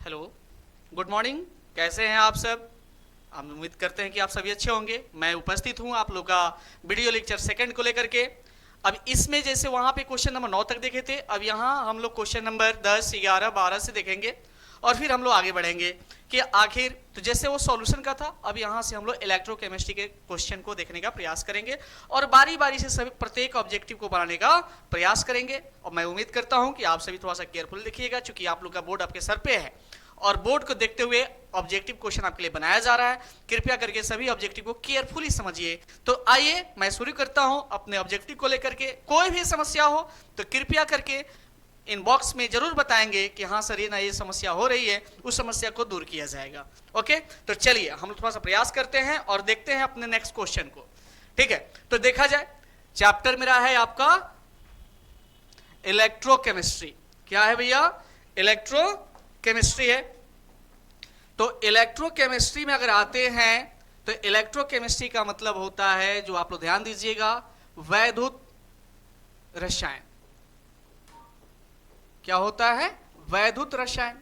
Hello, good morning. कैसे हैं आप सब? हम उम्मीद करते हैं कि आप सभी अच्छे होंगे। मैं उपस्थित हूं आप लोग का वीडियो लेक्चर सेकंड को लेकर के। अब इसमें जैसे वहां पे क्वेश्चन नंबर 9 तक देखे थे, अब यहाँ हम लोग क्वेश्चन नंबर 10, 11, 12 से देखेंगे और फिर हम लोग आगे बढ़ेंगे कि आखिर तो जैसे वो सॉल्यूशन का था, अब यहाँ से हम लोग इलेक्ट्रोकेमिस्ट्री के क्वेश्चन को देखने का प्रयास करेंगे और बारी बारी से सभी प्रत्येक ऑब्जेक्टिव को बनाने का प्रयास करेंगे। और मैं उम्मीद करता हूँ कि आप सभी थोड़ा सा केयरफुल देखिएगा, चूंकि आप लोग का बोर्ड आपके सर पे है और बोर्ड को देखते हुए ऑब्जेक्टिव क्वेश्चन आपके लिए बनाया जा रहा है। कृपया करके सभी ऑब्जेक्टिव को केयरफुली समझिए। तो आइए मैं शुरू करता हूं अपने ऑब्जेक्टिव को लेकर के। कोई भी समस्या हो तो कृपया करके इनबॉक्स में जरूर बताएंगे कि हाँ सर ये समस्या हो रही है, उस समस्या को दूर किया जाएगा। ओके, तो चलिए हम लोग थोड़ा सा प्रयास करते हैं और देखते हैं अपने नेक्स्ट क्वेश्चन को। ठीक है, तो देखा जाए चैप्टर मेरा है आपका इलेक्ट्रोकेमिस्ट्री। क्या है भैया? इलेक्ट्रोकेमिस्ट्री है। तो इलेक्ट्रोकेमिस्ट्री में अगर आते हैं तो इलेक्ट्रोकेमिस्ट्री का मतलब होता है, जो आप लोग ध्यान दीजिएगा, वैद्युत रसायन। क्या होता है? वैद्युत रसायन।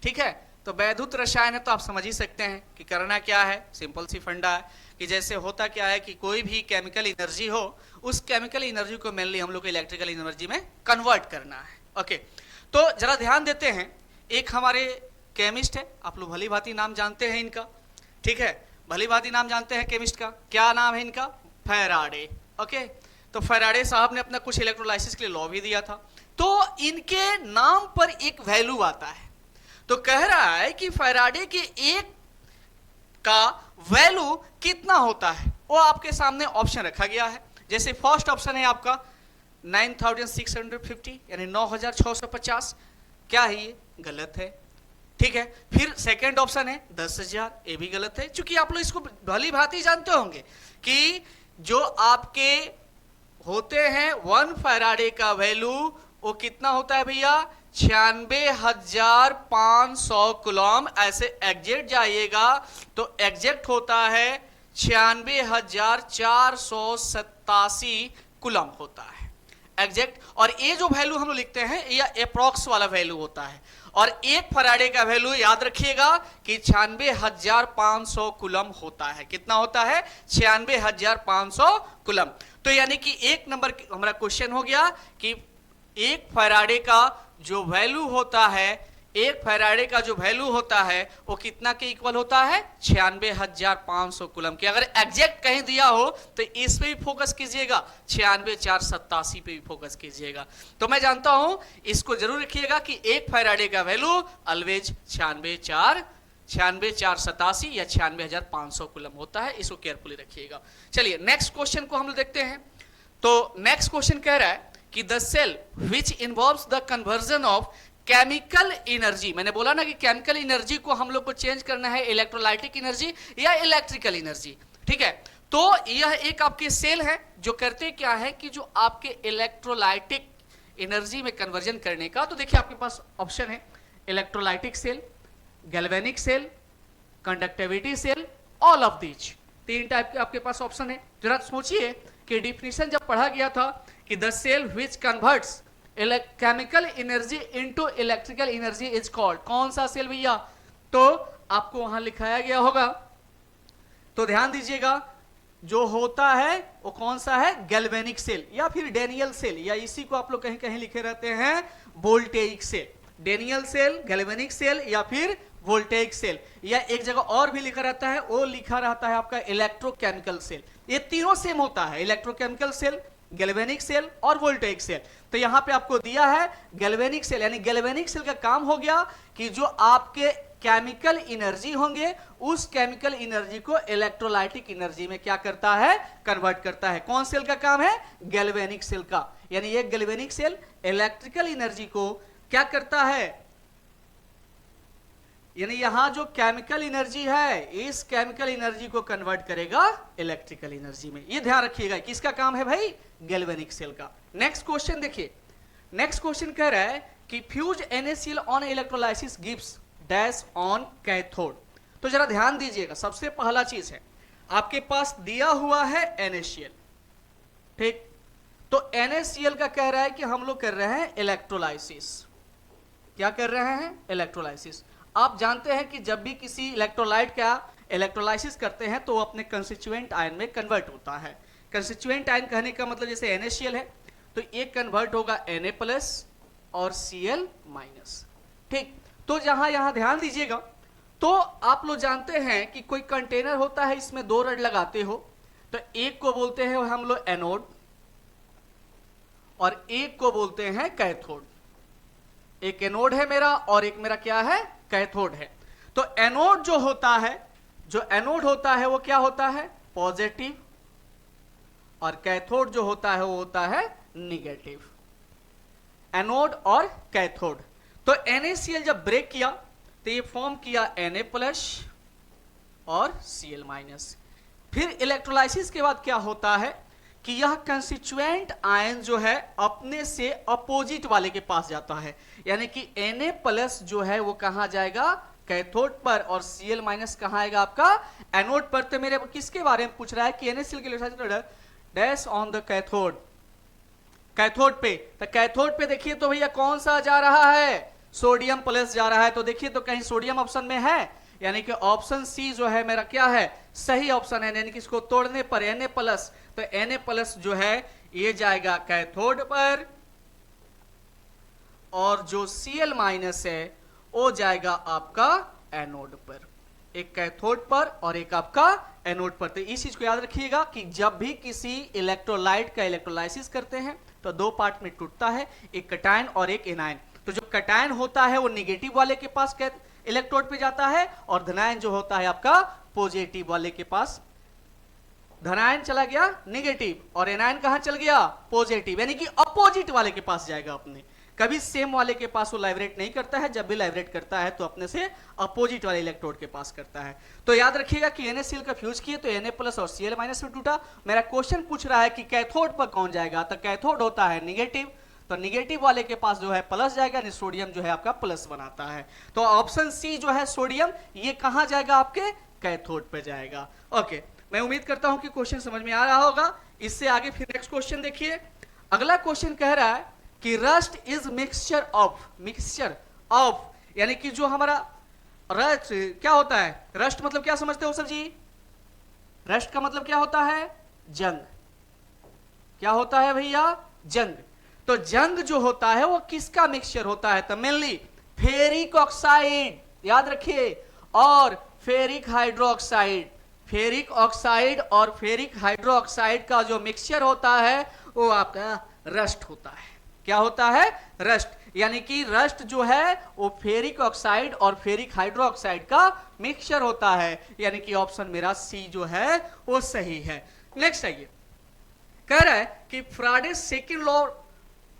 ठीक है, तो वैद्युत रसायन है तो आप समझ ही सकते हैं कि करना क्या है। सिंपल सी फंडा है कि जैसे होता क्या है कि कोई भी केमिकल एनर्जी हो, उस केमिकल एनर्जी को मेनली हम लोग को इलेक्ट्रिकल एनर्जी में कन्वर्ट करना है। ओके, तो जरा ध्यान देते हैं। एक हमारे केमिस्ट है, आप लोग भली भांति नाम जानते हैं इनका। ठीक है, भली भांति नाम जानते हैं केमिस्ट का। क्या नाम है इनका? फैराडे। ओके, तो फैराडे साहब ने अपना कुछ इलेक्ट्रोलाइसिस के लिए लॉ भी दिया था। तो इनके नाम पर एक वैल्यू आता है। तो कह रहा है कि फैराडे के एक का वैल्यू कितना होता है, वो आपके सामने ऑप्शन रखा गया है। जैसे फर्स्ट ऑप्शन है आपका 9650, यानी 9650। क्या है ये? गलत है। ठीक है, फिर सेकंड ऑप्शन है 10,000, ये भी गलत है। चूंकि आप लोग इसको भली भांति जानते होंगे कि जो आपके होते हैं 1 फैराडे का वैल्यू वो कितना होता है भैया? 96,500 कूलम। ऐसे एग्जैक्ट जाइएगा तो एग्जैक्ट होता है 96,487 कूलम होता है एग्जैक्ट। और ये जो वैल्यू हम लोग लिखते हैं ये अप्रॉक्स वाला वैल्यू होता है। और एक फैराडे का वैल्यू याद रखिएगा कि 96,500 कूलम होता है। कितना होता है? 96,500 कूलम। तो यानी कि एक नंबर हमारा क्वेश्चन हो गया कि एक फैराडे का जो वैल्यू होता है, एक फैराडे का जो वैल्यू होता है वो कितना के इक्वल होता है? 96,500 कूलम के। अगर एग्जैक्ट कहीं दिया हो तो इस पे भी फोकस कीजिएगा, 96,487 पे भी फोकस कीजिएगा। तो मैं जानता हूं, इसको जरूर रखिएगा कि एक फैराडे का वैल्यू ऑलवेज 96,487 या 96,500 कूलम होता है। इसको केयरफुली रखिएगा। चलिए नेक्स्ट क्वेश्चन को हम लोग देखते हैं। तो नेक्स्ट क्वेश्चन कह रहा है कि the cell which involves the conversion of chemical energy. मैंने बोला ना कि केमिकल एनर्जी को हम लोग को चेंज करना है इलेक्ट्रोलाइटिक एनर्जी या इलेक्ट्रिकल एनर्जी। ठीक है, तो यह एक आपके सेल है जो करते क्या है कि जो आपके इलेक्ट्रोलाइटिक एनर्जी में कन्वर्जन करने का। तो देखिए आपके पास ऑप्शन है electrolytic cell, galvanic cell, conductivity cell, all of these. 3 type के आपके पास ऑप्शन है। जरा सोचिए कि डिफिनेशन जब पढ़ा गया था कि the cell which converts chemical energy into electrical energy is called. कौन सा सेल भैया? तो आपको वहां लिखाया गया होगा, तो ध्यान दीजिएगा। जो होता है वो कौन सा है? गैल्वेनिक सेल या फिर डेनियल सेल, या इसी को आप लोग कहीं कहीं लिखे रहते हैं voltaic cell. Daniell cell, galvanic cell या फिर वोल्टेइक सेल, या एक जगह और भी लिखा रहता है, वो लिखा रहता है आपका इलेक्ट्रोकेमिकल सेल। ये तीनों सेम होता है, इलेक्ट्रोकेमिकल सेल, गैल्वेनिक सेल और वोल्टेइक सेल। तो यहां पे आपको दिया है गैल्वेनिक सेल, यानी गैल्वेनिक सेल का काम हो गया कि जो आपके केमिकल एनर्जी होंगे उस केमिकल एनर्जी को इलेक्ट्रोलाइटिक एनर्जी में क्या करता है? कन्वर्ट करता है। कौन सेल का काम है? गैल्वेनिक सेल का। यानी ये गैल्वेनिक सेल इलेक्ट्रिकल एनर्जी को क्या करता है? यानी यहां जो केमिकल एनर्जी है इस केमिकल एनर्जी को कन्वर्ट करेगा इलेक्ट्रिकल एनर्जी में। ये ध्यान रखिएगा किसका काम है भाई? गैल्वेनिक सेल का। नेक्स्ट क्वेश्चन देखिए। नेक्स्ट क्वेश्चन कह रहा है कि fuse NaCl on electrolysis gives dash on cathode. तो जरा ध्यान दीजिएगा, सबसे पहला चीज है आपके पास दिया हुआ है NaCl। ठीक, तो NaCl का कह रहा है कि हम लोग कर रहे हैं इलेक्ट्रोलाइसिस। क्या कर रहे हैं? इलेक्ट्रोलाइसिस। आप जानते हैं कि जब भी किसी इलेक्ट्रोलाइट का इलेक्ट्रोलाइसिस करते हैं तो वो अपने कंस्टिट्यूएंट आयन में कन्वर्ट होता है। कंस्टिट्यूएंट आयन कहने का मतलब जैसे NaCl है तो एक कन्वर्ट होगा Na+ और Cl-। ठीक, तो यहां ध्यान दीजिएगा, तो आप लोग जानते हैं कि कोई कंटेनर होता है, इसमें 2 रड लगाते हो, तो एक को बोलते हैं हम लोग एनोड और एक को बोलते हैं कैथोड। एक एनोड है मेरा और एक मेरा क्या है, कैथोड है। तो एनोड जो होता है वो क्या होता है, पॉजिटिव, और कैथोड जो होता है वो होता है निगेटिव। एनोड और कैथोड। तो NaCl जब ब्रेक किया तो ये फॉर्म किया Na+ और Cl-। फिर इलेक्ट्रोलाइसिस के बाद क्या होता है कि यह कंस्टिट्यूएंट आयन जो है अपने से अपोजिट वाले के पास जाता है, यानी कि Na+ जो है वो कहां जाएगा, कैथोड पर, और Cl- कहां आएगा आपका, एनोड पर। तो मेरे किसके बारे में पूछ रहा है कि NaCl के electrolysis dash on the cathode, cathode पे। तो कैथोड पे देखिए तो भैया कौन सा जा रहा है, सोडियम प्लस जा रहा है। तो देखिए तो कहीं सोडियम ऑप्शन में है, यानी कि ऑप्शन सी जो है मेरा क्या है, सही ऑप्शन है। यानी कि इसको तोड़ने पर Na+, तो Na+ जो है ये जाएगा कैथोड पर, और जो Cl- है वो जाएगा आपका एनोड पर। एक कैथोड पर और एक आपका एनोड पर। तो इस चीज को याद रखिएगा कि जब भी किसी इलेक्ट्रोलाइट का इलेक्ट्रोलाइसिस करते हैं तो 2 पार्ट में टूटता है, एक कटायन और एक एनायन। तो जो कटायन होता है वो निगेटिव वाले के पास इलेक्ट्रोड पे जाता है, और धनायन जो होता है आपका पॉजिटिव वाले के पास। धनायन चला गया निगेटिव और एनायन कहां चल गया, पॉजिटिव, यानी कि अपोजिट वाले के पास जाएगा अपने। कभी सेम वाले के पास वो लाइब्रेट नहीं करता है, जब भी लाइब्रेट करता है तो अपने से अपोजिट वाले इलेक्ट्रोड के पास करता है। तो याद रखिएगा कि NaCl का फ्यूज किए तो Na+ और Cl- में टूटा। मेरा क्वेश्चन पूछ रहा है कि कैथोड पर कौन जाएगा, तो कैथोड होता है निगेटिव, तो निगेटिव वाले के पास जो है प्लस जाएगा, यानी सोडियम जो है आपका प्लस बनाता है। तो ऑप्शन सी जो है सोडियम, ये कहां जाएगा, आपके कैथोड पे जाएगा। ओके, मैं उम्मीद करता हूं कि क्वेश्चन समझ में आ रहा होगा। इससे आगे फिर नेक्स्ट क्वेश्चन देखिए। अगला क्वेश्चन कह रहा है कि रस्ट इज मिक्सचर ऑफ, यानी कि जो हमारा रस्ट क्या होता है, रस्ट मतलब क्या समझते हो सर जी, रस्ट का मतलब क्या होता है, जंग। क्या होता है भैया, जंग। तो जंग जो होता है वो किसका मिक्सचर होता है, तो मेनली फेरिक ऑक्साइड, याद रखिए, और फेरिक हाइड्रोक्साइड। फेरिक ऑक्साइड और फेरिक हाइड्रोक्साइड का जो मिक्सचर होता है वो आपका रस्ट होता है। क्या होता है, रस्ट। यानी कि रस्ट जो है वो फेरिक ऑक्साइड और फेरिक हाइड्रोक्साइड का मिक्सचर होता है, यानी कि ऑप्शन मेरा सी जो है वो सही है। नेक्स्ट आइए, कह रहा है कि Faraday second law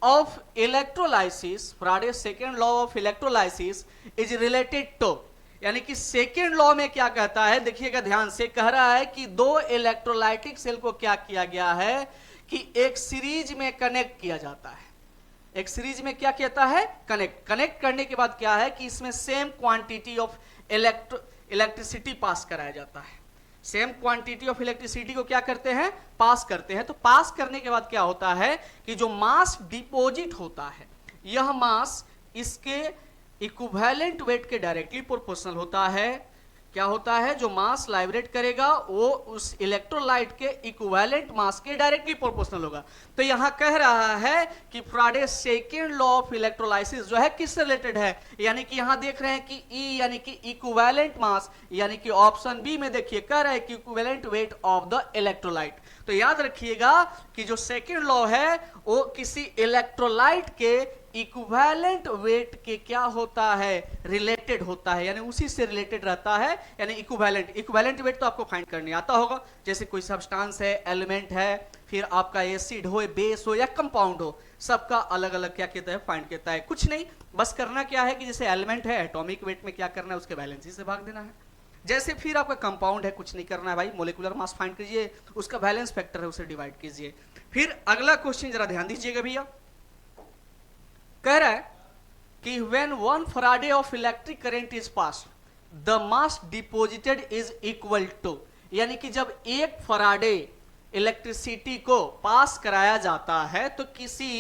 of electrolysis, Faraday second law of electrolysis is related to, यानी कि सेकेंड लॉ में क्या कहता है, देखिएगा ध्यान से, कह रहा है कि 2 इलेक्ट्रोलाइटिक सेल को क्या किया गया है कि एक सीरीज में कनेक्ट किया जाता है। एक सीरीज में क्या कहता है, कनेक्ट करने के बाद क्या है कि इसमें same quantity of electricity pass कराया जाता है। सेम क्वांटिटी ऑफ इलेक्ट्रिसिटी को क्या करते हैं, पास करते हैं। तो पास करने के बाद क्या होता है कि जो मास डिपॉजिट होता है, यह मास इसके इक्विवेलेंट वेट के डायरेक्टली प्रोपोर्शनल होता है। क्या होता है, जो मास लाइब्रेट करेगा वो उस इलेक्ट्रोलाइट के इक्विवेलेंट मास के डायरेक्टली प्रोपोर्शनल होगा। तो यहां कह रहा है कि Faraday second law of electrolysis जो है किससे रिलेटेड है, यानी कि यहां देख रहे हैं कि ई यानी कि इक्विवेलेंट मास, यानी कि ऑप्शन बी में देखिए कह रहा है कि equivalent weight of the electrolyte. तो याद रखिएगा कि जो सेकेंड लॉ है वो किसी इलेक्ट्रोलाइट के इक्विवेलेंट वेट के क्या होता है, रिलेटेड होता है, यानी उसी से रिलेटेड रहता है। यानी इक्विवेलेंट वेट तो आपको फाइंड करने आता होगा, जैसे कोई सब्सटेंस है, एलिमेंट है, फिर आपका एसिड हो, बेस हो या कंपाउंड हो, सबका अलग अलग क्या कहता है, फाइंड करता है। कुछ नहीं, बस करना क्या है कि जैसे एलिमेंट है, एटॉमिक वेट में क्या करना है, उसके वैलेंसी से भाग देना है। जैसे फिर आपका कंपाउंड है, कुछ नहीं करना है भाई, मोलिकुलर मास फाइंड कीजिए, उसका वैलेंस फैक्टर है उसे डिवाइड कीजिए। फिर अगला क्वेश्चन जरा ध्यान दीजिएगा भैया, कह रहा है कि when 1 Farad of electric current is passed, the mass deposited is equal to, यानी कि जब 1 फराडे इलेक्ट्रिसिटी को पास कराया जाता है तो किसी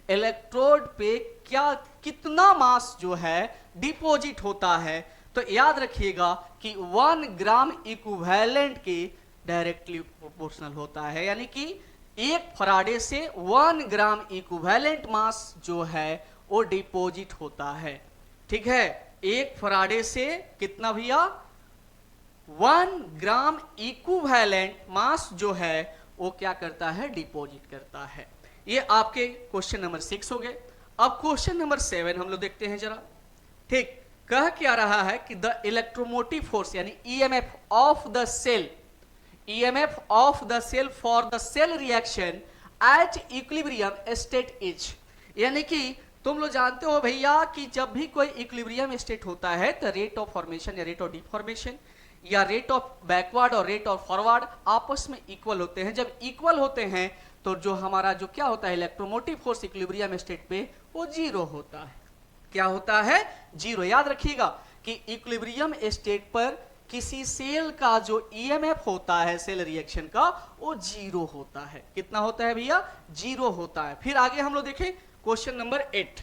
इलेक्ट्रोड पे क्या कितना मास जो है डिपॉजिट होता है, तो याद रखिएगा कि 1 ग्राम इक्विवेलेंट के डायरेक्टली प्रोपोर्शनल होता है, यानी कि 1 फराडे से 1 ग्राम इक्विवेलेंट मास जो है वो डिपॉजिट होता है। ठीक है, 1 फराडे से कितना भैया 1 ग्राम इक्विवेलेंट मास जो है वो क्या करता है, डिपॉजिट करता है। ये आपके क्वेश्चन नंबर 6 हो गए। अब क्वेश्चन नंबर 7 हम लोग देखते हैं जरा। ठीक, कह क्या रहा है कि द इलेक्ट्रोमोटिव फोर्स यानी EMF of the cell, EMF of the cell for the cell reaction at equilibrium state is, यानी कि तुम लोग जानते हो भैया कि जब भी कोई इक्विलिब्रियम स्टेट होता है तो रेट ऑफ फॉर्मेशन या रेट ऑफ डिफॉर्मेशन या रेट ऑफ बैकवर्ड और रेट ऑफ फॉरवर्ड आपस में इक्वल होते हैं। जब इक्वल होते हैं तो जो हमारा जो क्या होता है इलेक्ट्रोमोटिव फोर्स इक्विलिब्रियम स्टेट पे वो जीरो होता है। क्या होता है, जीरो। याद रखिएगा कि इक्विलिब्रियम स्टेट पर किसी सेल का जो ईएमएफ होता है सेल रिएक्शन का वो जीरो होता है। कितना होता है भैया, जीरो होता है। फिर आगे हम लोग देखें क्वेश्चन नंबर 8।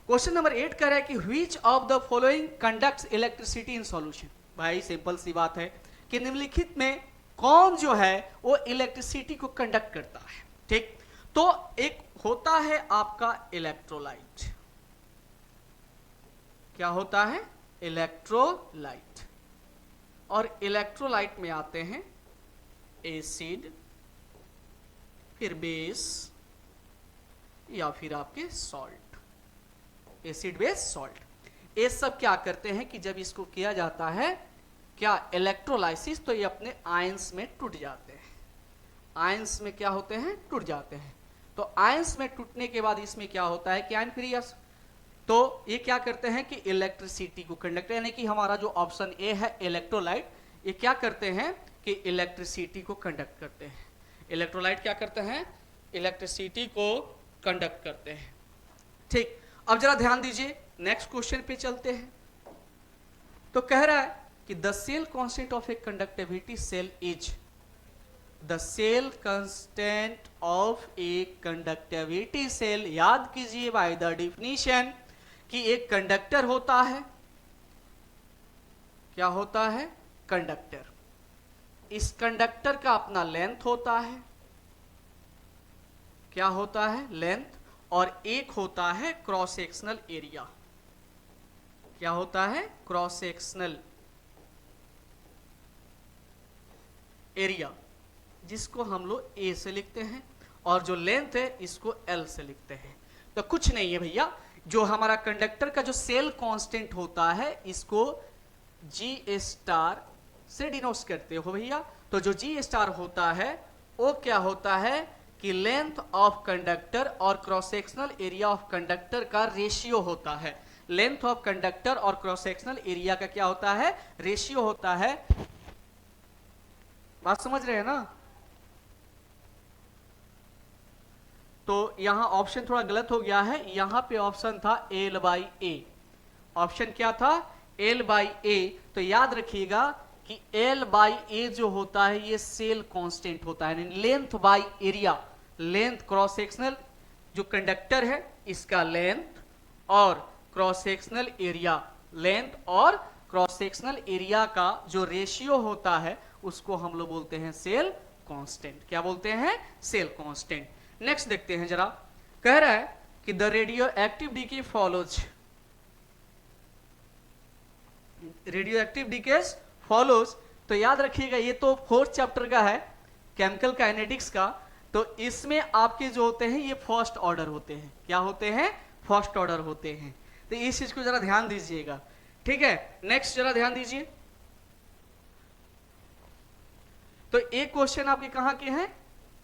क्वेश्चन नंबर 8 कह रहा है कि which of the following conducts electricity in solution. भाई सिंपल सी बात है कि निम्नलिखित में कौन जो है वो इलेक्ट्रिसिटी को कंडक्ट करता है। ठीक, तो एक होता है आपका इलेक्ट्रोलाइट। क्या होता है, इलेक्ट्रोलाइट। और इलेक्ट्रोलाइट में आते हैं एसिड, फिर बेस या फिर आपके सॉल्ट, एसिड बेस सॉल्ट। ये सब क्या करते हैं कि जब इसको किया जाता है क्या इलेक्ट्रोलाइसिस, तो ये अपने आयंस में टूट जाते हैं। आयंस में क्या होते हैं, टूट जाते हैं। तो आयंस में टूटने के बाद इसमें क्या होता है कि आयन फ्री, तो ये क्या करते हैं कि इलेक्ट्रिसिटी को कंडक्ट, यानी कि हमारा जो ऑप्शन ए है इलेक्ट्रोलाइट, ये क्या करते हैं कि इलेक्ट्रिसिटी को कंडक्ट करते हैं। इलेक्ट्रोलाइट क्या करते हैं, इलेक्ट्रिसिटी को कंडक्ट करते हैं। ठीक, अब जरा ध्यान दीजिए नेक्स्ट क्वेश्चन पे चलते हैं। तो कह रहा है कि the cell constant of a conductivity cell is, the cell constant of a conductivity cell. याद कीजिए बाय द डिफिनीशन कि एक कंडक्टर होता है, क्या होता है, कंडक्टर। इस कंडक्टर का अपना लेंथ होता है, क्या होता है, लेंथ। और एक होता है क्रॉस सेक्शनल एरिया। क्या होता है, क्रॉस सेक्शनल एरिया, जिसको हम लोग ए से लिखते हैं, और जो लेंथ है इसको एल से लिखते हैं। तो कुछ नहीं है भैया, जो हमारा कंडक्टर का जो सेल कांस्टेंट होता है इसको जी स्टार से डिनोट करते हो भैया। तो जो जी स्टार होता है वो क्या होता है कि लेंथ ऑफ कंडक्टर और cross sectional area of conductor का रेशियो होता है। लेंथ ऑफ कंडक्टर और क्रॉस सेक्शनल एरिया का क्या होता है, रेशियो होता है। बात समझ रहे हैं ना। तो यहां ऑप्शन थोड़ा गलत हो गया है, यहां पे ऑप्शन था एल बाई ए। ऑप्शन क्या था, एल बाई ए। तो याद रखिएगा कि एल बाई ए जो होता है ये सेल कांस्टेंट होता है, length by area. Length cross sectional जो कंडक्टर है इसका लेंथ और क्रॉस सेक्शनल एरिया, लेंथ और क्रॉस सेक्शनल एरिया का जो रेशियो होता है उसको हम लोग बोलते हैं सेल कांस्टेंट। क्या बोलते हैं, सेल कांस्टेंट। नेक्स्ट देखते हैं जरा। कह रहा है कि the radioactive decay follows, radioactive decays follows. तो याद रखिएगा ये तो 4th चैप्टर का है केमिकल काइनेटिक्स का। तो इसमें आपके जो होते हैं ये फर्स्ट ऑर्डर होते हैं। क्या होते हैं, फर्स्ट ऑर्डर होते हैं। तो इस चीज को जरा ध्यान दीजिएगा, ठीक है। नेक्स्ट जरा ध्यान दीजिए। तो एक क्वेश्चन आपके कहां के हैं,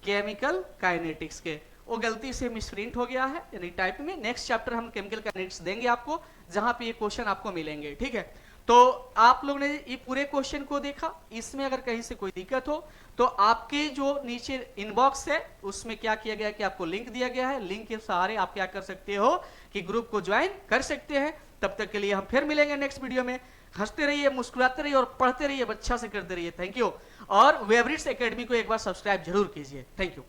केमिकल काइनेटिक्स के। वो गलती से मिसप्रिंट हो गया है यानी टाइप में। नेक्स्ट चैप्टर हम केमिकल काइनेटिक्स देंगे आपको, जहां पे ये क्वेश्चन आपको मिलेंगे, ठीक है। तो आप लोग ने ये पूरे क्वेश्चन को देखा। इसमें अगर कहीं से कोई दिक्कत हो तो आपके जो नीचे इनबॉक्स है उसमें क्या किया गया कि आपको लिंक दिया गया है। लिंक के सहारे आप क्या कर सकते हो कि ग्रुप को ज्वाइन कर सकते हैं। तब तक के लिए हम फिर मिलेंगे नेक्स्ट वीडियो में। हंसते रहिए, मुस्कुराते रहिए और पढ़ते रहिए, अच्छा से करते रहिए। Thank you. और वेवरिट्स एकेडमी को एक बार सब्सक्राइब जरूर कीजिए। Thank you.